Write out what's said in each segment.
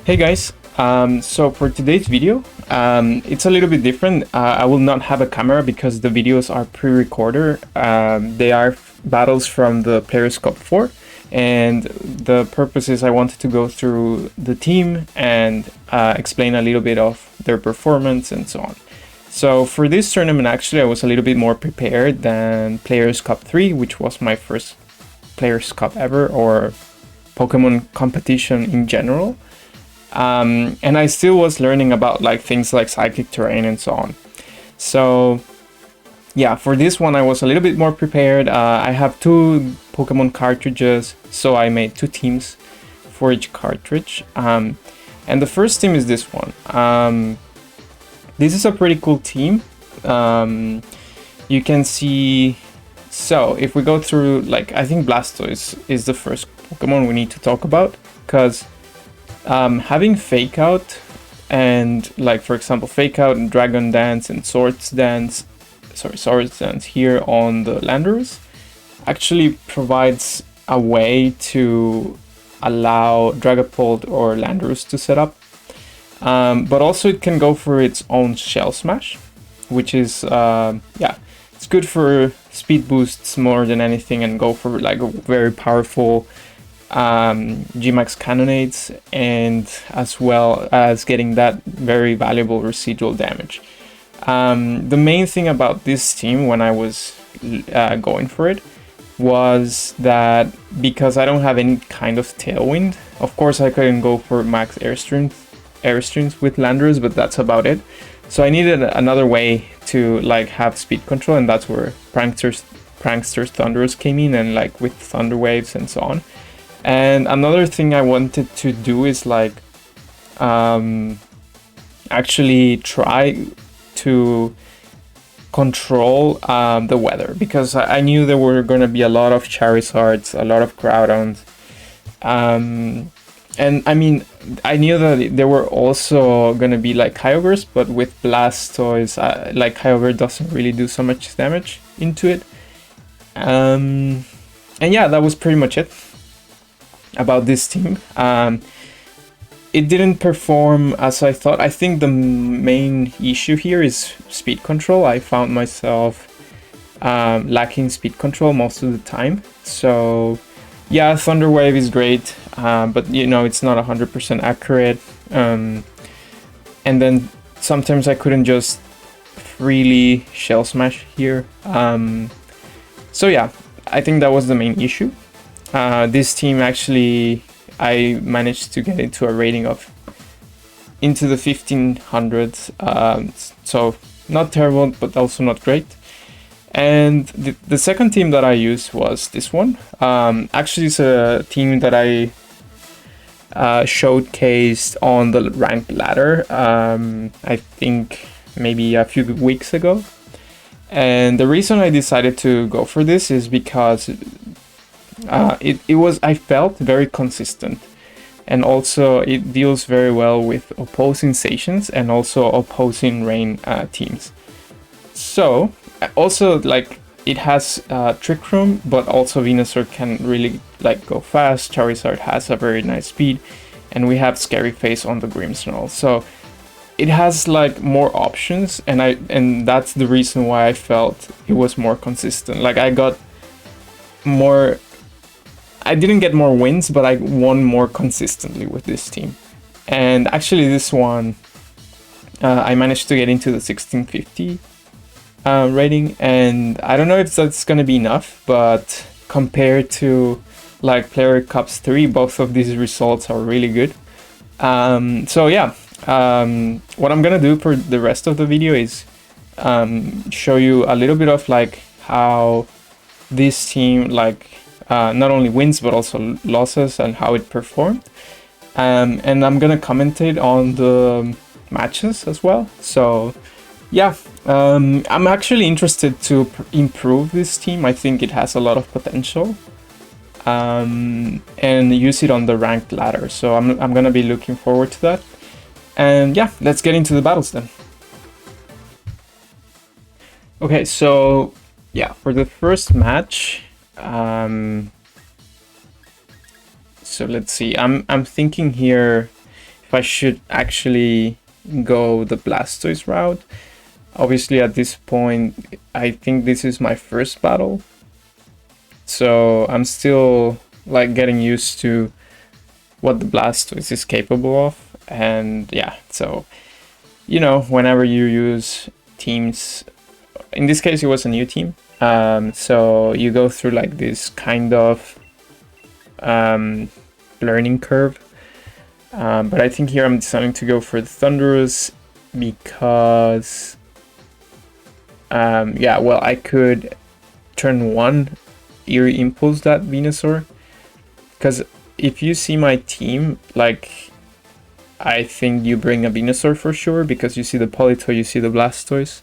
Hey guys, so for today's video, it's a little bit different. I will not have a camera because the videos are pre-recorded. They are battles from the Players Cup 4, and the purpose is I wanted to go through the team and explain a little bit of their performance and so on. So for this tournament, actually, I was a little bit more prepared than Players Cup 3, which was my first Players Cup ever, or Pokemon competition in general. And I still was learning about things like psychic terrain and so on. So yeah, for this one I was a little bit more prepared. I have 2 Pokemon cartridges, so I made 2 teams for each cartridge. And the first team is this one. This is a pretty cool team. You can see, so if we go through, I think Blastoise is the first Pokemon we need to talk about, because having Fake Out and, for example, Fake Out and Dragon Dance and Swords Dance here on the Landorus actually provides a way to allow Dragapult or Landorus to set up. But also it can go for its own Shell Smash, which is, it's good for speed boosts more than anything, and go for a very powerful Gmax cannonades, and as well as getting that very valuable residual damage. The main thing about this team when I was going for it was that because I don't have any kind of tailwind, of course I couldn't go for max airstreams with Landorus, but that's about it. So I needed another way to have speed control, and that's where Prankster's Thunderous came in, and with Thunder Waves and so on. And another thing I wanted to do is actually try to control the weather, because I knew there were going to be a lot of Charizards, a lot of Groudons, and I mean, I knew that there were also going to be Kyogres, but with Blastoise, Kyogre doesn't really do so much damage into it. And yeah, that was pretty much it about this team. It didn't perform as I thought. I think the main issue here is speed control. I found myself lacking speed control most of the time. So yeah, Thunder Wave is great, but it's not 100% accurate. And then sometimes I couldn't just freely Shell Smash here. So yeah, I think that was the main issue. This team actually, I managed to get into a rating of into the 1500s, so not terrible, but also not great. And the second team that I used was this one. Actually, it's a team that I showcased on the ranked ladder, I think maybe a few weeks ago. And the reason I decided to go for this is because I felt very consistent, and also it deals very well with opposing stations and also opposing rain teams. So also it has Trick Room, but also Venusaur can really go fast. Charizard has a very nice speed, and we have Scary Face on the Grimmsnarl. So it has more options, and that's the reason why I felt it was more consistent. I didn't get more wins, but I won more consistently with this team. And actually this one, I managed to get into the 1650 rating, and I don't know if that's going to be enough, but compared to Player Cups 3, both of these results are really good. So yeah, what I'm going to do for the rest of the video is show you a little bit of how this team not only wins but also losses, and how it performed, and I'm gonna commentate on the matches as well. So yeah, I'm actually interested to improve this team. I think it has a lot of potential, and use it on the ranked ladder, so I'm gonna be looking forward to that. And yeah, let's get into the battles then. Okay, so yeah, for the first match, so let's see, I'm thinking here if I should actually go the Blastoise route. Obviously at this point, I think this is my first battle. So I'm still like getting used to what the Blastoise is capable of. And yeah, so, you know, whenever you use teams, in this case it was a new team. So you go through like this kind of learning curve. But I think here I'm deciding to go for the Thunderous because, yeah, well, I could turn 1 Eerie Impulse that Venusaur. Because if you see my team, like, I think you bring a Venusaur for sure, because you see the Politoed, you see the Blastoise.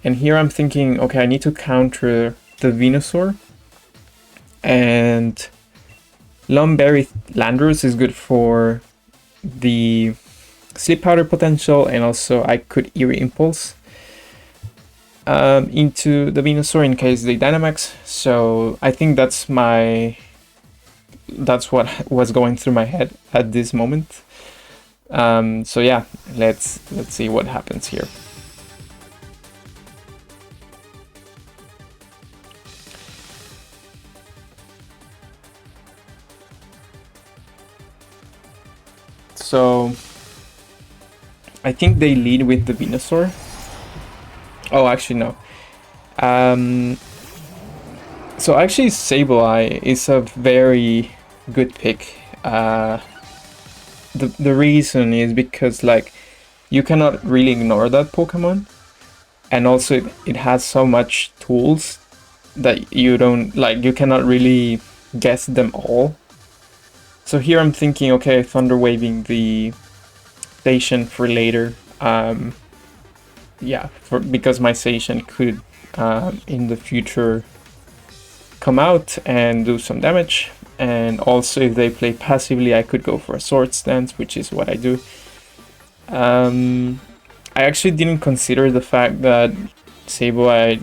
And here I'm thinking, okay, I need to counter the Venusaur. And Lumberry Landorus is good for the Sleep Powder potential, and also I could Eerie Impulse into the Venusaur in case they Dynamax. So I think that's what was going through my head at this moment. So yeah, let's see what happens here. So I think they lead with the Venusaur. Oh, actually no. So actually Sableye is a very good pick. The reason is because like you cannot really ignore that Pokemon, and also it has so much tools that you don't like, you cannot really guess them all. So here I'm thinking, okay, Thunder Waving the station for later. Yeah, because my station could in the future come out and do some damage. And also if they play passively, I could go for a Swords Dance, which is what I do. I actually didn't consider the fact that Sableye,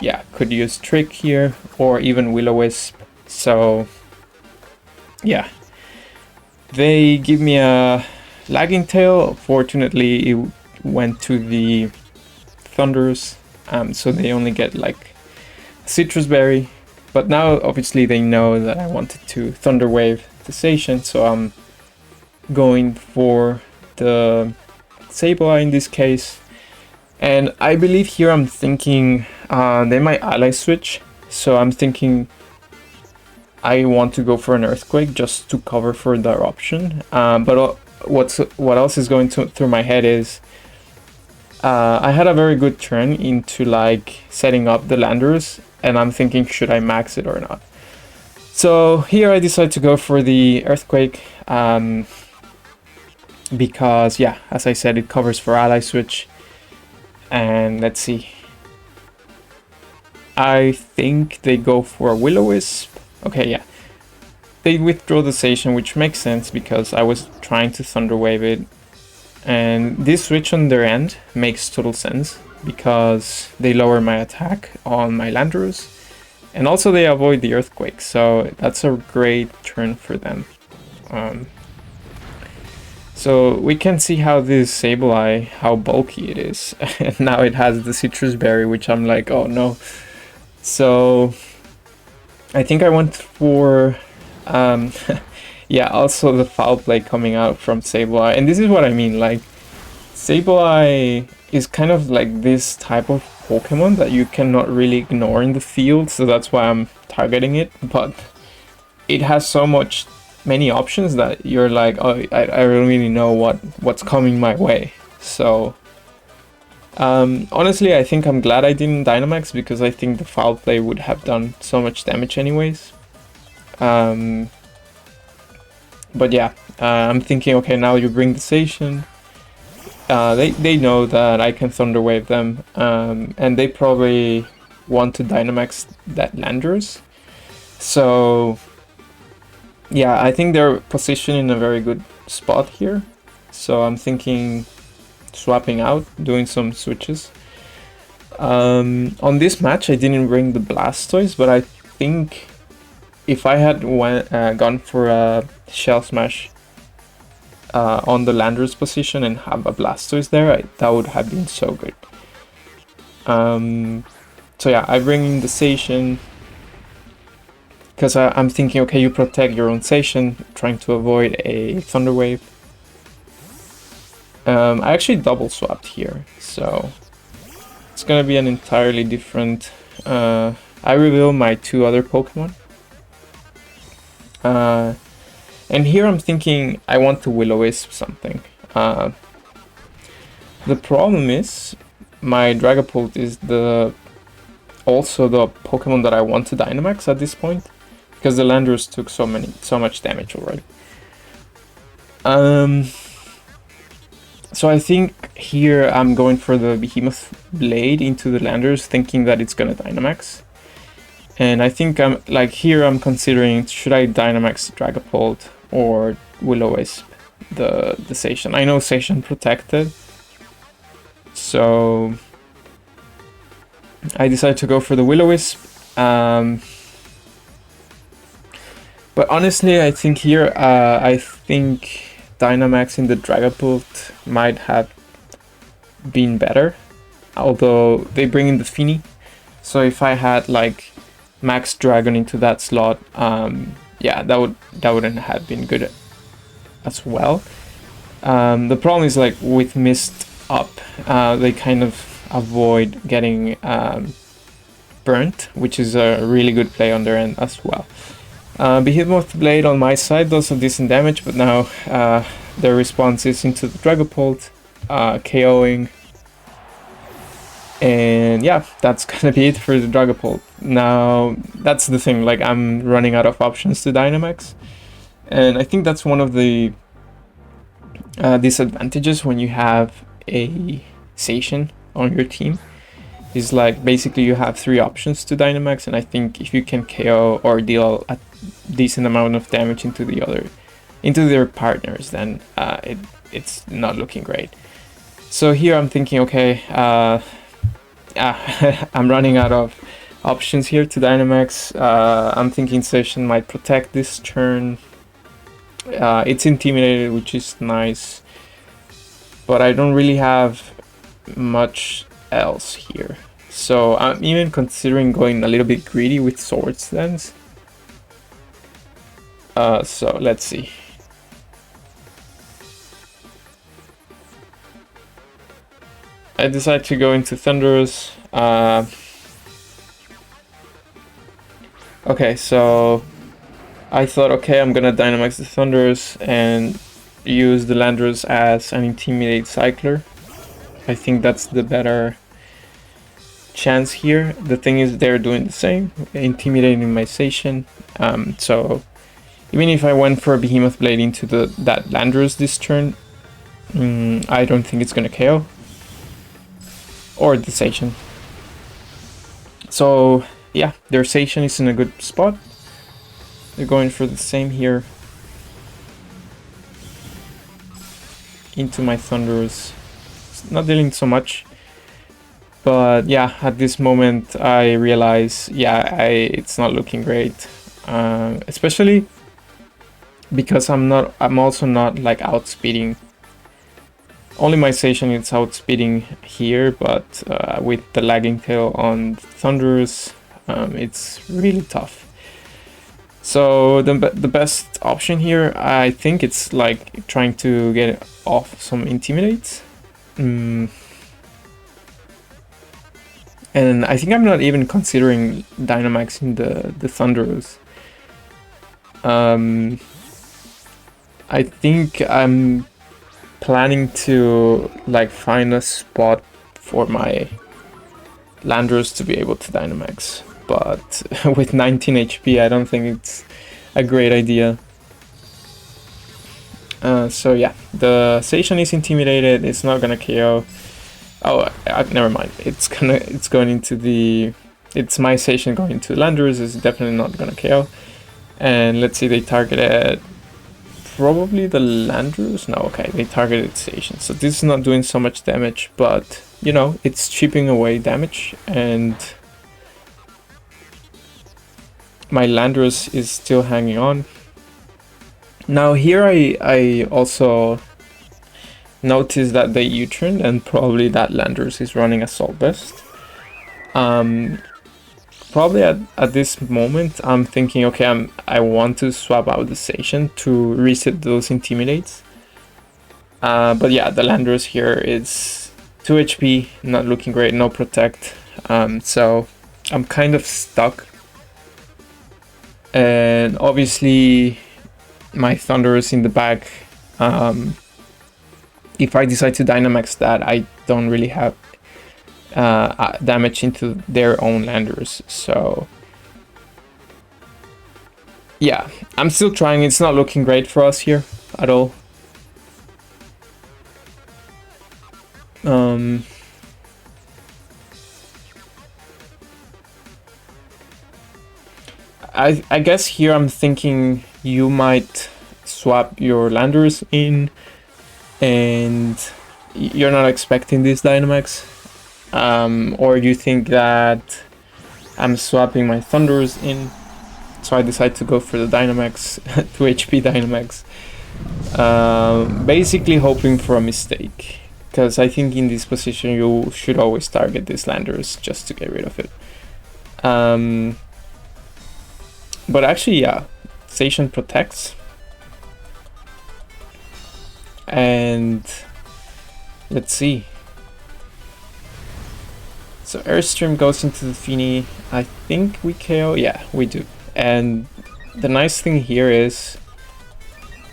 yeah, could use Trick here or even Will-O-Wisp. So yeah, they give me a Lagging Tail. Fortunately, it went to the Thunderous, so they only get like a Citrus Berry. But now, obviously, they know that I wanted to Thunder Wave the station, so I'm going for the Sableye in this case. And I believe here I'm thinking they might Ally Switch, so I'm thinking I want to go for an Earthquake just to cover for their option. But what else is going through my head is I had a very good turn into like setting up the Landorus, and I'm thinking, should I max it or not? So here I decide to go for the Earthquake because, yeah, as I said, it covers for Ally Switch. And let's see. I think they go for a Will-O-Wisp. Okay, yeah. They withdraw the station, which makes sense because I was trying to Thunder Wave it. And this switch on their end makes total sense because they lower my attack on my Landorus. And also they avoid the Earthquake, so that's a great turn for them. So we can see how this Sableye, how bulky it is. And now it has the Citrus Berry, which I'm like, oh no. So I think I went for yeah, also the Foul Play coming out from Sableye. And this is what I mean, like Sableye is kind of like this type of Pokemon that you cannot really ignore in the field, so that's why I'm targeting it. But it has so many options that you're like, oh, I don't really know what's coming my way. So honestly, I think I'm glad I didn't Dynamax, because I think the Foul Play would have done so much damage anyways. But yeah, I'm thinking, okay, now you bring the station. They know that I can Thunder Wave them, and they probably want to Dynamax that Landorus. So yeah, I think they're positioned in a very good spot here. So I'm thinking swapping out, doing some switches. On this match, I didn't bring the Blastoise, but I think if I had gone for a Shell Smash on the Landorus position and have a Blastoise there, that would have been so good. So yeah, I bring in the Zacian because I'm thinking, okay, you protect your own Zacian, trying to avoid a Thunder Wave. I actually double swapped here, so it's gonna be an entirely different... I reveal my 2 other Pokemon. And here I'm thinking I want to Will-O-Wisp something. The problem is my Dragapult is also the Pokemon that I want to Dynamax at this point, because the Landorus took so much damage already. So I think here I'm going for the Behemoth Blade into the Landorus, thinking that it's gonna Dynamax. And I think I'm considering, should I Dynamax Dragapult or Will-O-Wisp the Zacian. I know Zacian protected, so I decided to go for the Will-O-Wisp. But honestly, I think here, I think Dynamaxing the Dragapult might have been better, although they bring in the Fini. So if I had like Max Dragon into that slot, yeah, that wouldn't have been good as well. The problem is, like, with Mist up, they kind of avoid getting burnt, which is a really good play on their end as well. Behemoth Blade on my side does some decent damage, but now their response is into the Dragapult, KOing. And yeah, that's gonna be it for the Dragapult. Now, that's the thing, like, I'm running out of options to Dynamax. And I think that's one of the disadvantages when you have a Zacian on your team. Is like, basically you have 3 options to Dynamax, and I think if you can KO or deal a decent amount of damage into their partners, then it's not looking great. So here I'm thinking, okay, I'm running out of options here to Dynamax. I'm thinking Zacian might protect this turn. It's intimidated, which is nice, but I don't really have much else here. So I'm even considering going a little bit greedy with Swords Dance. So let's see. I decided to go into Thundurus. Okay, so I thought, okay, I'm gonna Dynamax the Thundurus and use the Landorus as an Intimidate Cycler. I think that's the better chance here. The thing is, they're doing the same, intimidating my Zacian. So even if I went for a Behemoth Blade into that Landorus this turn, I don't think it's gonna KO. Or the Zacian. So yeah, their Zacian is in a good spot. They're going for the same here. Into my Thundurus. It's not dealing so much. But yeah, at this moment I realize, yeah, it's not looking great. Especially because I'm also not like outspeeding. Only my Zacian is outspeeding here, but with the lagging tail on Thundurus, it's really tough. So the best option here, I think it's like trying to get off some Intimidates. And I think I'm not even considering Dynamaxing the Thundurus. I think I'm planning to like find a spot for my Landorus to be able to Dynamax, but with 19 HP I don't think it's a great idea. So yeah, the Zacian is intimidated, it's not gonna KO. Oh, never mind, it's going into it's my Zacian going into Landorus, is definitely not gonna KO. And let's see, they targeted probably the Landorus. No, okay, they targeted Zacian. So this is not doing so much damage, but you know, it's chipping away damage, and my Landorus is still hanging on. Now here I also notice that they U-turned, and probably that Landers is running Assault Vest. Probably at this moment I'm thinking, okay, I want to swap out the Station to reset those Intimidates. But yeah, the Landers here is 2 HP, not looking great, no Protect. So I'm kind of stuck. And obviously my Thunder is in the back. If I decide to Dynamax that, I don't really have damage into their own Landers. So yeah, I'm still trying. It's not looking great for us here at all. I guess here I'm thinking you might swap your Landers in, and you're not expecting this Dynamax, or you think that I'm swapping my Thunders in, so I decide to go for the Dynamax, 2 HP Dynamax, basically hoping for a mistake, because I think in this position you should always target these Landers just to get rid of it. But actually, yeah, Station protects. And let's see. So Airstream goes into the Fini. I think we KO. Yeah, we do. And the nice thing here is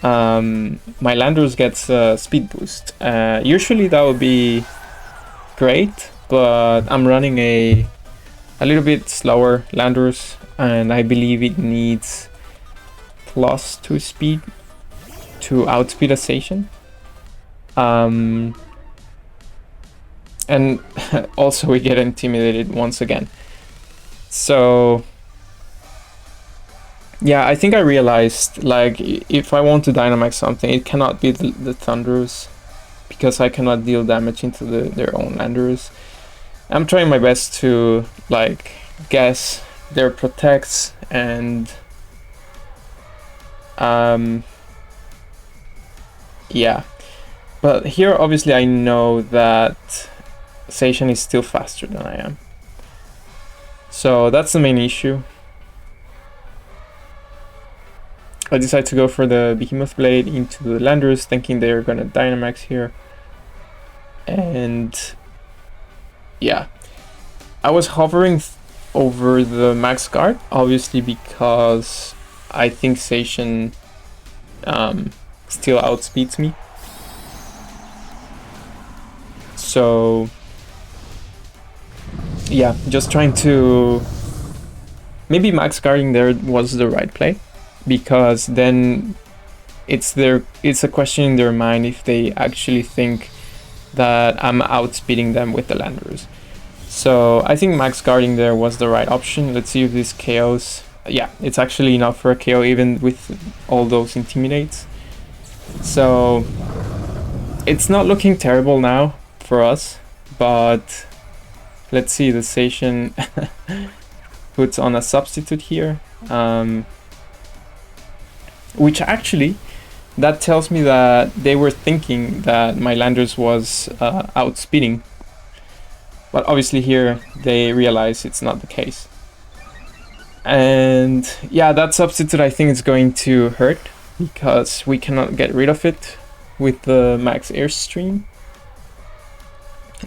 my Landers gets a speed boost. Usually that would be great, but I'm running a little bit slower Landers, and I believe it needs +2 speed to outspeed a Station. And also we get intimidated once again. So yeah, I think I realized, like, if I want to Dynamax something, it cannot be the Thunders, because I cannot deal damage into their own Landers. I'm trying my best to, like, guess their protects, and yeah. But here obviously I know that Station is still faster than I am, so that's the main issue. I decide to go for the Behemoth Blade into the Landers, thinking they're gonna Dynamax here. And yeah, I was hovering over the Max Guard, obviously, because I think Station still outspeeds me. So yeah, just trying to... Maybe Max Guarding there was the right play, because then it's a question in their mind if they actually think that I'm outspeeding them with the Landers. So I think Max Guarding there was the right option. Let's see if this KOs. Yeah, it's actually enough for a KO even with all those Intimidates. So it's not looking terrible now for us, but let's see, the Station puts on a substitute here, which actually, that tells me that they were thinking that my Landers was outspeeding, but obviously here they realize it's not the case. And yeah, that substitute I think is going to hurt, because we cannot get rid of it with the Max Airstream.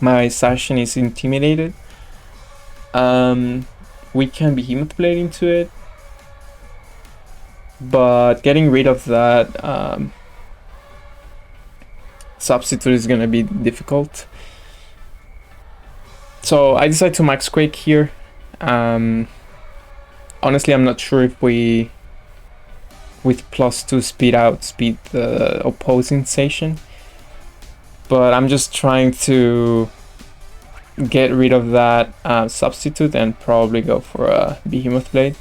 My Station is intimidated. We can Behemoth Blade into it, but getting rid of that substitute is gonna be difficult. So I decide to Max Quake here. Honestly, I'm not sure if we, with +2 speed, outspeed the opposing Station, but I'm just trying to get rid of that substitute and probably go for a Behemoth Blade,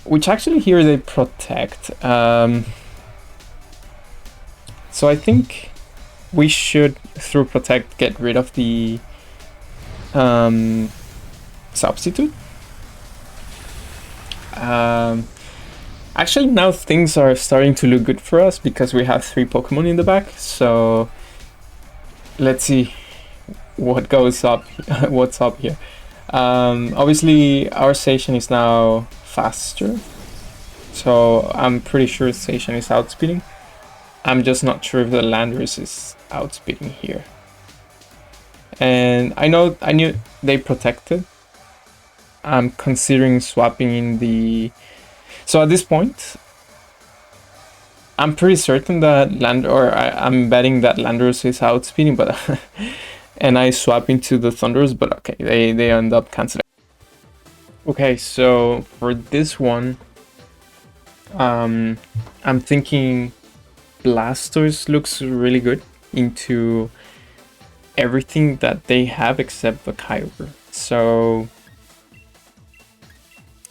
which actually here they protect. So I think we should, through protect, get rid of the substitute. Actually, now things are starting to look good for us because we have 3 Pokemon in the back. So let's see what goes up, what's up here. Obviously, our station is now faster, so I'm pretty sure station is outspeeding. I'm just not sure if the Landorus is outspeeding here. And I knew they protected. I'm considering swapping in the... So at this point, I'm pretty certain that I'm betting that Landorus is outspeeding, but and I swap into the Thunders, but okay, they end up canceling. Okay, so for this one, I'm thinking Blastoise looks really good into everything that they have except the Kyogre. So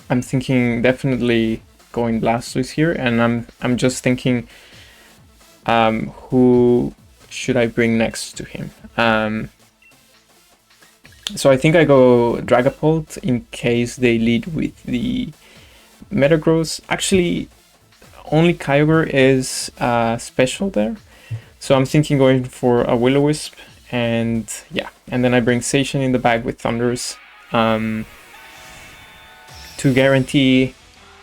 I'm thinking definitely going Blastoise here, and I'm just thinking who should I bring next to him. So I think I go Dragapult in case they lead with the Metagross. Actually, only Kyogre is special there, so I'm thinking going for a Will-O-Wisp, and yeah, and then I bring Station in the bag with Thunders to guarantee,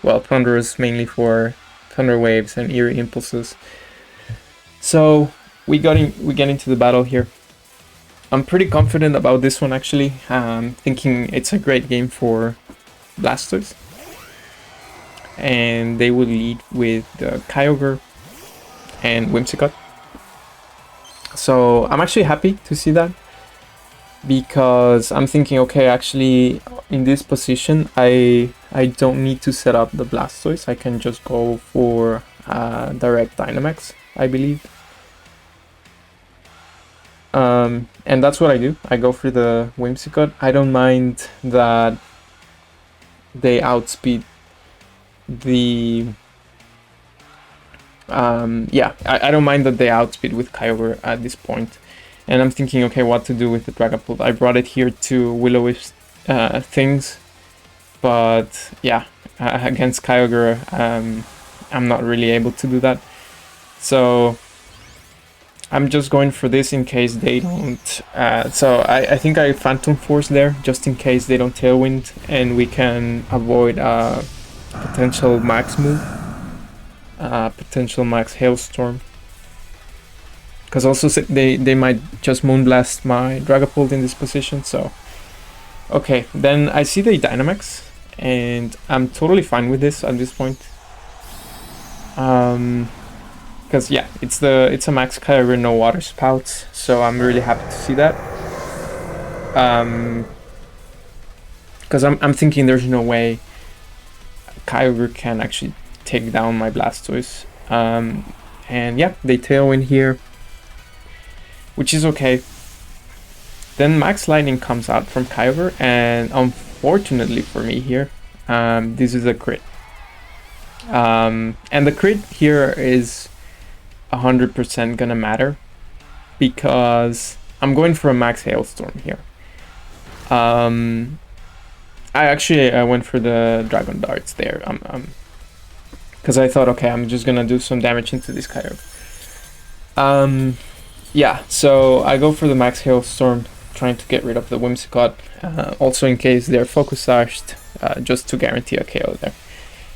well, Thunders mainly for Thunder Waves and Eerie Impulses. So we get into the battle here. I'm pretty confident about this one actually. Thinking it's a great game for Blastoise, and they will lead with Kyogre and Whimsicott. So I'm actually happy to see that, because I'm thinking, okay, actually in this position I don't need to set up the Blastoise. I can just go for direct Dynamax, I believe. And that's what I do. I go for the Whimsicott. I don't mind that they outspeed the... yeah, I don't mind that they outspeed with Kyogre at this point. And I'm thinking, okay, what to do with the Dragapult. I brought it here to Will-O-Wisp things, but yeah, against Kyogre, I'm not really able to do that. So I'm just going for this in case they don't. So I think I Phantom Force there, just in case they don't Tailwind, and we can avoid a potential max move, potential max Hailstorm. Because also they might just Moonblast my Dragapult in this position, so... Okay, then I see the Dynamax, and I'm totally fine with this at this point. Because yeah, it's a max Kyogre, no water spouts, so I'm really happy to see that. Because I'm thinking there's no way Kyogre can actually take down my Blastoise. And yeah, they Tailwind here, which is okay. Then Max Lightning comes out from Kyogre, and unfortunately for me here, this is a crit. And the crit here is 100% gonna matter, because I'm going for a Max Hailstorm here. I went for the Dragon Darts there, because I thought, okay, I'm just gonna do some damage into this Kyogre. Yeah, so I go for the Max Hailstorm, trying to get rid of the Whimsicott, also in case they're Focus Sashed, just to guarantee a KO there.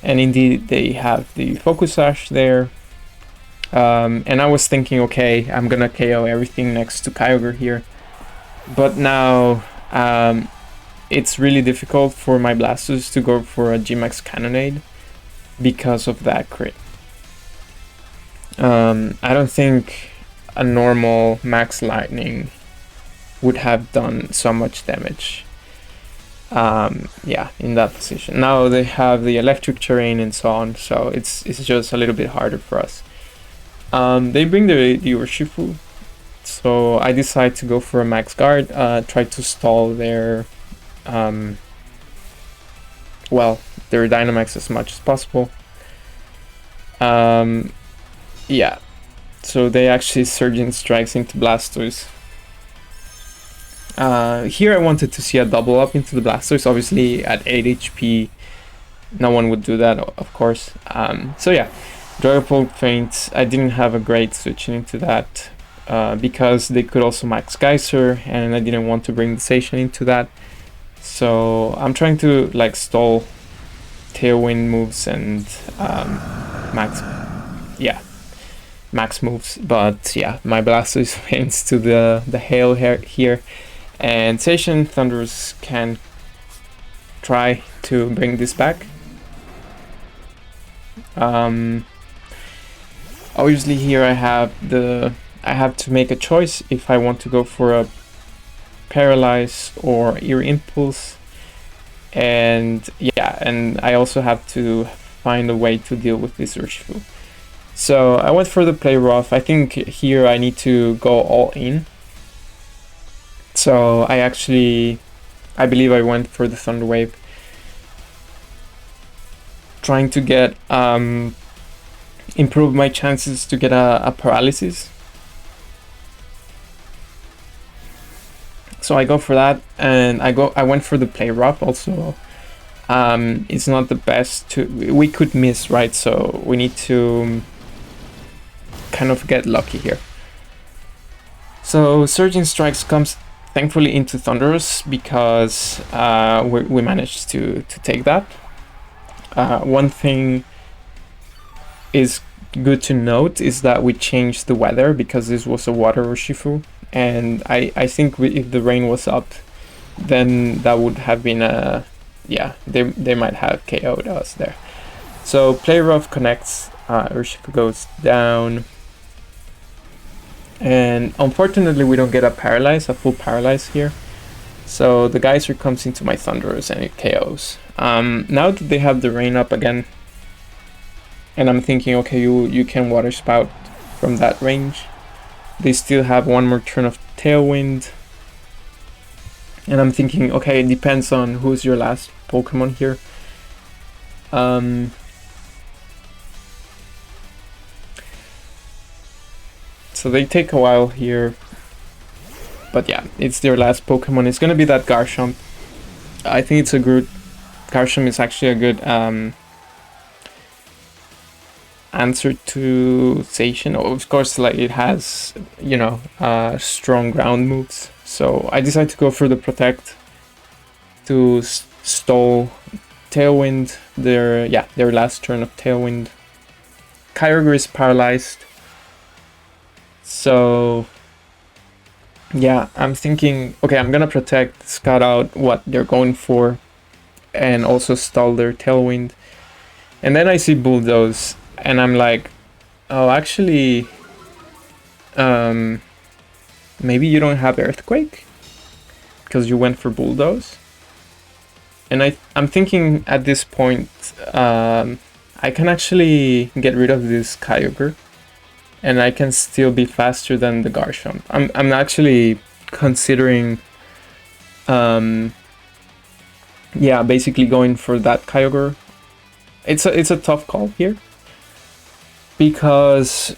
And indeed, they have the Focus Sash there. And I was thinking, okay, I'm gonna KO everything next to Kyogre here. But now, it's really difficult for my Blastoise to go for a G-Max Cannonade because of that crit. I don't think a normal Max Lightning would have done so much damage. Yeah, in that position. Now they have the electric terrain and so on, so it's just a little bit harder for us. They bring the Urshifu, so I decide to go for a Max Guard, try to stall their well, their Dynamax as much as possible. Yeah, so they actually Surging Strikes into Blastoise. Here I wanted to see a double up into the Blastoise. Obviously at 8 HP No one would do that, of course. So yeah, Dragapult Feint, I didn't have a great switching into that because they could also max Geyser, and I didn't want to bring the Station into that. So I'm trying to like stall Tailwind moves and max moves, but yeah, my Blastoise feints to the Hail here, and Station Thundurus can try to bring this back. Obviously here I have to make a choice if I want to go for a Paralyze or Ear Impulse, and yeah, and I also have to find a way to deal with this Urshifu. So I went for the play rough. I think here I need to go all in. So I believe I went for the Thunder Wave, trying to get improve my chances to get a paralysis. So I go for that, and I went for the play rough also. It's not the best we could miss, right? So we need to kind of get lucky here. So Surging Strikes comes thankfully into Thundurus because we managed to take that. One thing is good to note is that we changed the weather because this was a water Urshifu, and I think if the rain was up, then that would have been a they might have KO'd us there. So play rough connects, Urshifu goes down, and unfortunately we don't get a full paralyze here. So the Geyser comes into my Thundurus and it KOs. Now that they have the rain up again, and I'm thinking, okay, you can Water Spout from that range. They still have one more turn of Tailwind. And I'm thinking, okay, it depends on who's your last Pokemon here. So they take a while here. But yeah, it's their last Pokemon. It's gonna be that Garchomp. I think it's a good... Garchomp is actually a good answer to Zacian. Of course, like it has, you know, strong ground moves. So I decided to go for the Protect to stall Tailwind. Their last turn of Tailwind. Kyogre is paralyzed. So yeah, I'm thinking, okay, I'm gonna Protect, scout out what they're going for, and also stall their Tailwind. And then I see Bulldoze, and I'm like, oh, actually, maybe you don't have Earthquake because you went for Bulldoze. And I'm thinking at this point, I can actually get rid of this Kyogre, and I can still be faster than the Garchomp. I'm actually considering, basically going for that Kyogre. It's a tough call here, because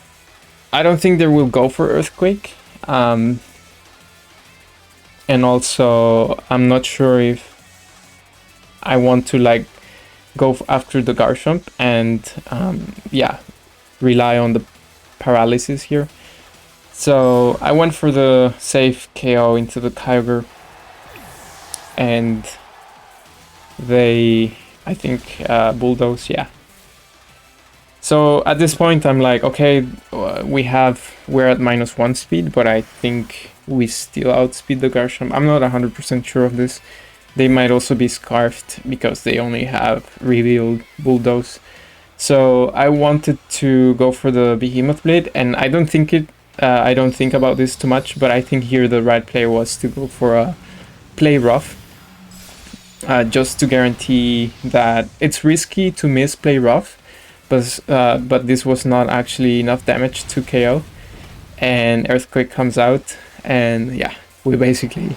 I don't think they will go for Earthquake, and also I'm not sure if I want to like go after the Garchomp and rely on the paralysis here. So I went for the safe KO into the Kyogre, and they, I think, Bulldoze, yeah. So at this point I'm like, okay, we're at -1 speed, but I think we still outspeed the Garchomp. I'm not 100% sure of this. They might also be scarfed because they only have revealed Bulldoze. So I wanted to go for the Behemoth Blade, and I don't think about this too much, but I think here the right play was to go for a play rough, just to guarantee that it's risky to miss play rough, but this was not actually enough damage to KO, and Earthquake comes out, and yeah, we basically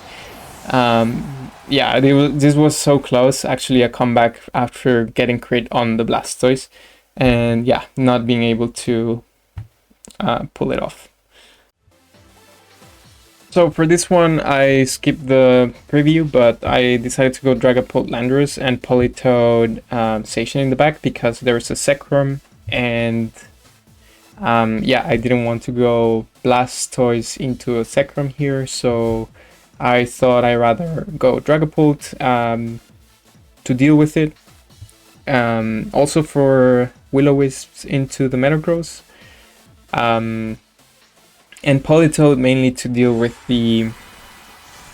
this was so close, actually a comeback after getting crit on the Blastoise, and yeah, not being able to pull it off. So for this one, I skipped the preview, but I decided to go Dragapult Landorus and Politoed Station in the back because there's a Zekrom, and yeah, I didn't want to go Blastoise into a Zekrom here, so I thought I'd rather go Dragapult to deal with it. Also for Will-O-Wisps into the Metagross. And Politoed mainly to deal with the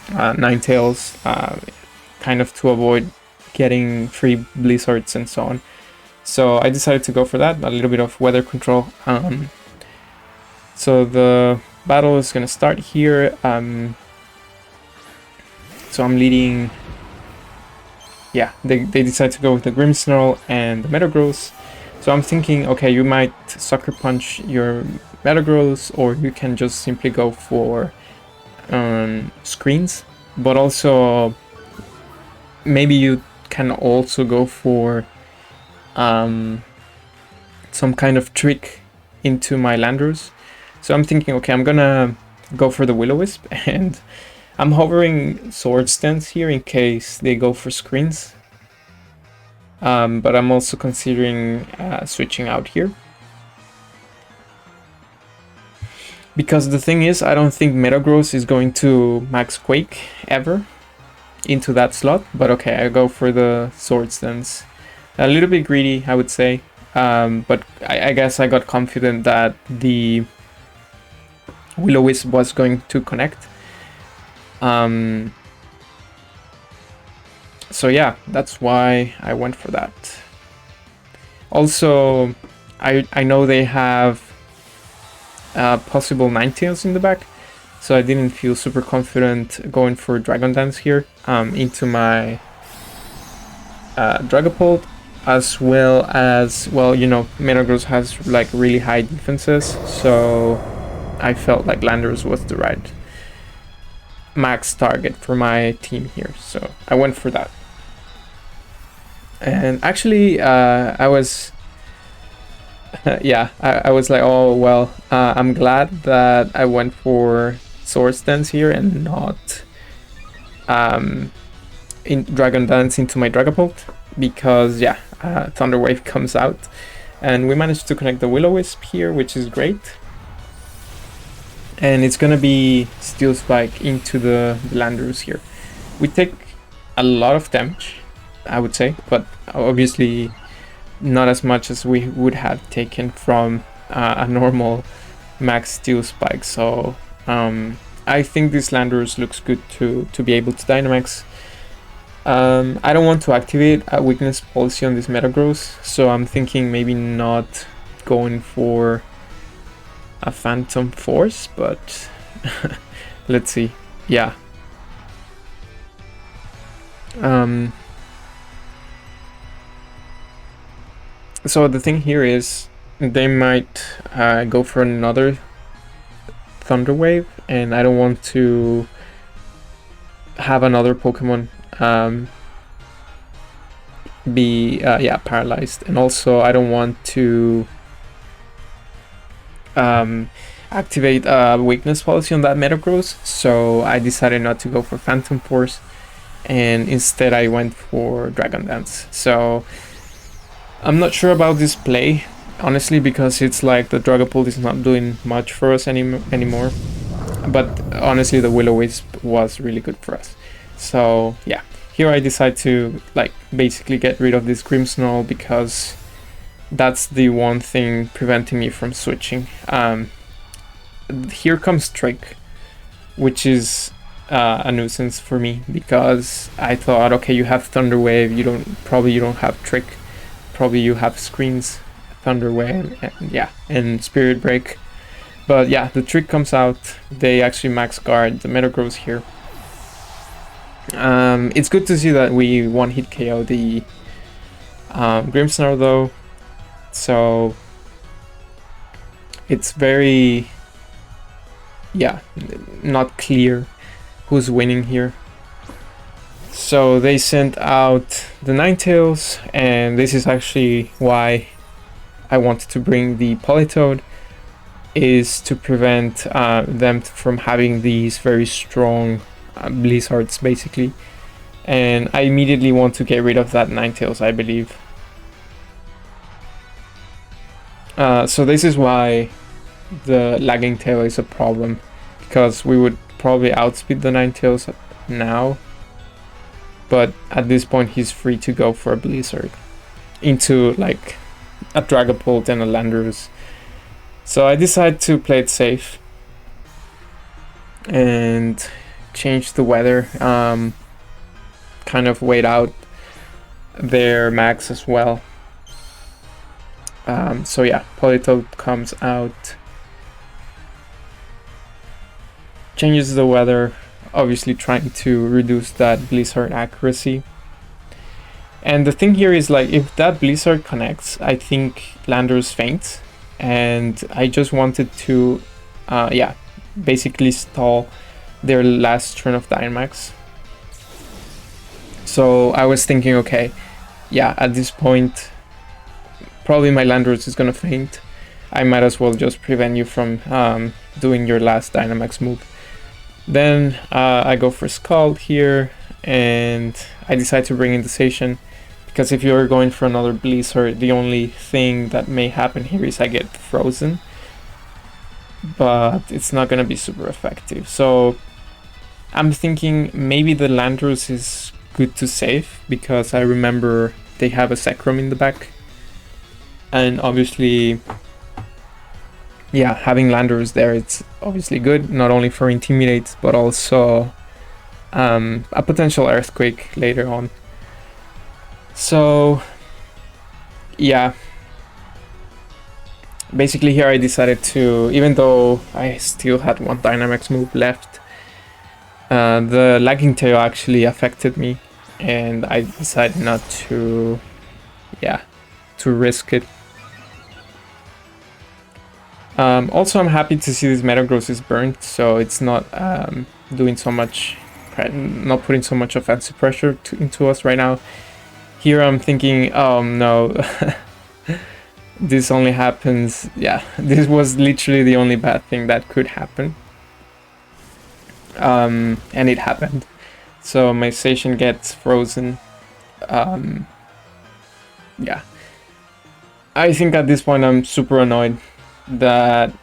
Ninetales, kind of to avoid getting free Blizzards and so on. So I decided to go for that, a little bit of weather control. So the battle is gonna start here. So I'm leading. Yeah, they decide to go with the Grimmsnarl and the Metagross. So I'm thinking, okay, you might Sucker Punch your Metagross, or you can just simply go for screens, but also maybe you can also go for some kind of trick into my Landorus. So I'm thinking, okay, I'm gonna go for the Will-O-Wisp, and I'm hovering Sword Stance here in case they go for screens. But I'm also considering switching out here. Because the thing is, I don't think Metagross is going to max Quake ever into that slot. But okay, I go for the Sword Stance. A little bit greedy, I would say. But I guess I got confident that the Will-O-Wisp was going to connect. So yeah, that's why I went for that. Also, I know they have possible Ninetales in the back, so I didn't feel super confident going for Dragon Dance here into my Dragapult, as well as, well, you know, Metagross has like really high defenses, so I felt like Landorus was the right max target for my team here, so I went for that. And actually, I was yeah, I was like, oh well, I'm glad that I went for Sword Stance here and not in Dragon Dance into my Dragapult, because yeah, Thunder Wave comes out, and we managed to connect the Will-O-Wisp here, which is great. And it's gonna be Steel Spike into the Landorus here. We take a lot of damage, I would say, but obviously not as much as we would have taken from a normal max Steel Spike. So I think this Landorus looks good to be able to Dynamax. I don't want to activate a weakness policy on this Metagross, so I'm thinking maybe not going for a Phantom Force, but let's see. Yeah. So the thing here is they might go for another Thunder Wave, and I don't want to have another Pokemon be yeah, paralyzed, and also I don't want to activate a weakness policy on that Metagross, so I decided not to go for Phantom Force, and instead I went for Dragon Dance. So I'm not sure about this play, honestly, because it's like the Dragapult is not doing much for us anymore, but honestly the Will-O-Wisp was really good for us. So yeah, here I decide to like basically get rid of this Grimmsnarl, because that's the one thing preventing me from switching. Here comes Trick, which is a nuisance for me, because I thought, okay, you have Thunder Wave, you don't have Trick, probably you have Screens, Thunder Wave, and yeah, and Spirit Break. But yeah, the Trick comes out. They actually max guard the Metagross here. It's good to see that we one-hit KO the Grimmsnarl though. So it's very, yeah, not clear who's winning here. So they sent out the Ninetales, and this is actually why I wanted to bring the Politoed. is to prevent them from having these very strong blizzards, basically. And I immediately want to get rid of that Ninetales, I believe. So this is why the lagging tail is a problem, because we would probably outspeed the Ninetales now, but at this point he's free to go for a blizzard into like a Dragapult and a Landorus. So I decided to play it safe and change the weather, kind of wait out their max as well. So yeah, Politoed comes out, changes the weather, obviously trying to reduce that blizzard accuracy. And the thing here is, like, if that blizzard connects, I think Landorus faints, and I just wanted to yeah, basically stall their last turn of Dynamax. So I was thinking, okay, yeah, at this point probably my Landorus is gonna faint. I might as well just prevent you from doing your last Dynamax move. Then I go for Scald here, and I decide to bring in the Zacian, because if you're going for another Blizzard, the only thing that may happen here is I get frozen, but it's not gonna be super effective. So I'm thinking maybe the Landorus is good to save, because I remember they have a Zekrom in the back, and obviously, yeah, having Landorus there, it's obviously good, not only for Intimidate, but also a potential Earthquake later on. So yeah, basically here I decided to, even though I still had one Dynamax move left, the lagging tail actually affected me, and I decided not to, yeah, to risk it. Also, I'm happy to see this Metagross is burnt, so it's not doing so much, not putting so much offensive pressure into us right now. Here I'm thinking, oh no, this only happens, yeah, this was literally the only bad thing that could happen. And it happened. So my Zacian gets frozen. Yeah. I think at this point I'm super annoyed that,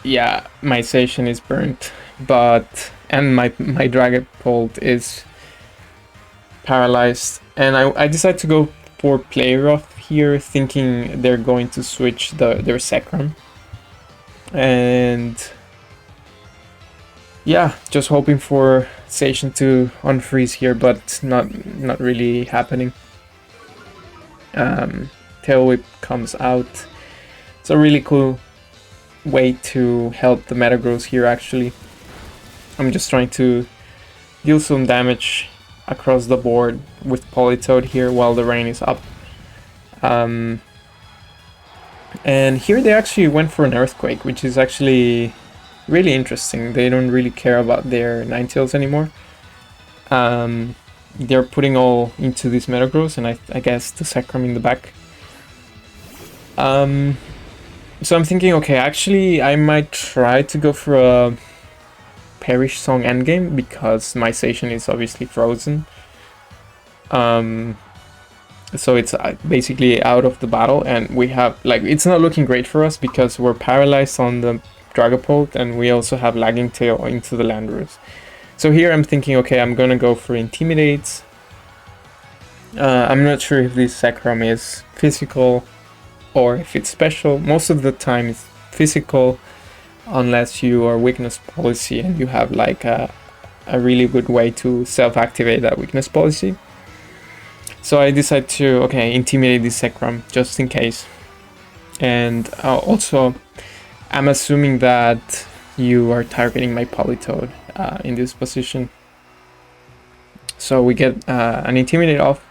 yeah, my Zacian is burnt, but, and my Dragapult is paralyzed, and I decided to go for Play Rough here, thinking they're going to switch their Zekrom, and yeah, just hoping for Zacian to unfreeze here, but not really happening. Tail Whip comes out. It's a really cool way to help the Metagross here, actually. I'm just trying to deal some damage across the board with Politoed here while the rain is up. And here they actually went for an Earthquake, which is actually really interesting. They don't really care about their Ninetales anymore. They're putting all into this Metagross, and I guess the Zekrom in the back. So I'm thinking, okay, actually I might try to go for a Perish Song endgame, because my Zacian is obviously frozen. So it's basically out of the battle, and we have, like, it's not looking great for us because we're paralyzed on the Dragapult, and we also have Lagging Tail into the Landorus. So here I'm thinking, okay, I'm gonna go for Intimidate. I'm not sure if this Zekrom is physical or if it's special. Most of the time it's physical, unless you are weakness policy and you have like a really good way to self-activate that weakness policy. So I decided to, okay, Intimidate this Zekrom just in case. And also, I'm assuming that you are targeting my Politoed in this position. So we get an Intimidate off.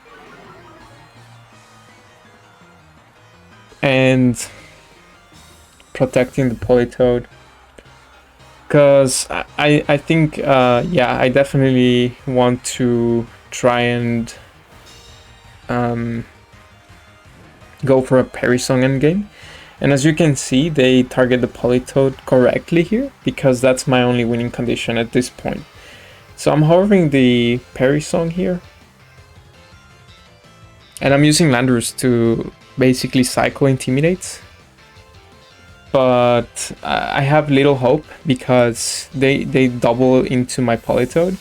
And protecting the Politoed, because I think, yeah, I definitely want to try and go for a Perish Song endgame. And as you can see, they target the Politoed correctly here, because that's my only winning condition at this point. So I'm hovering the Parry Song here. And I'm using Landorus to basically cycle Intimidates. But I have little hope, because they double into my Politoed.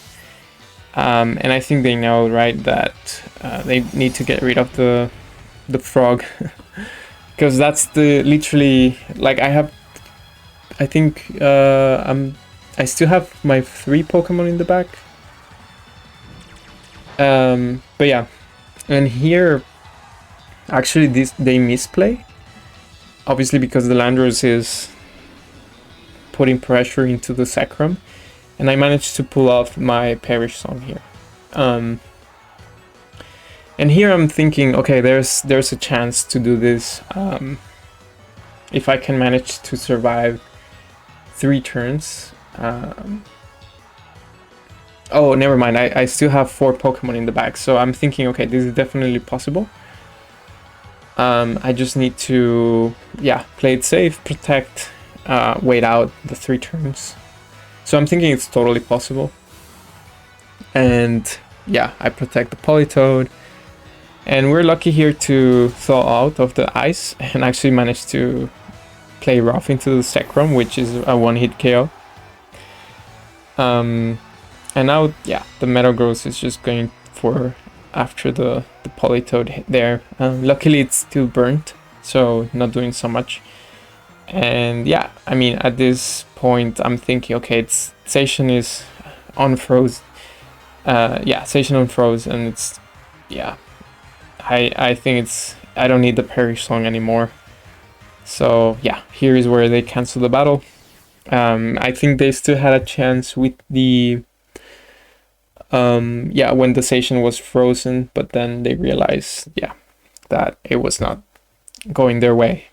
And I think they know, right, that they need to get rid of the frog. Because that's the literally, like, I think I still have my 3 Pokemon in the back. But yeah, and here actually they misplay, obviously, because the Landorus is putting pressure into the Sacrum, and I managed to pull off my Perish Song here. And here I'm thinking, okay, there's a chance to do this if I can manage to survive 3 turns. Oh, never mind, I still have 4 Pokemon in the back, so I'm thinking, okay, this is definitely possible. I just need to, yeah, play it safe, protect, wait out the 3 turns. So I'm thinking it's totally possible. And yeah, I protect the Politoed. And we're lucky here to thaw out of the ice and actually manage to play rough into the Sacrum, which is a 1-hit KO. And now, yeah, the Metagross is just going for after the Politoed there. Luckily it's still burnt, so not doing so much. And yeah, I mean, at this point I'm thinking, okay, it's Zacian is unfroze. Yeah, Zacian unfroze, and it's, yeah, I think I don't need the Perish Song anymore. So yeah, here is where they cancel the battle. I think they still had a chance with the yeah, when the Zacian was frozen, but then they realized, yeah, that it was not going their way.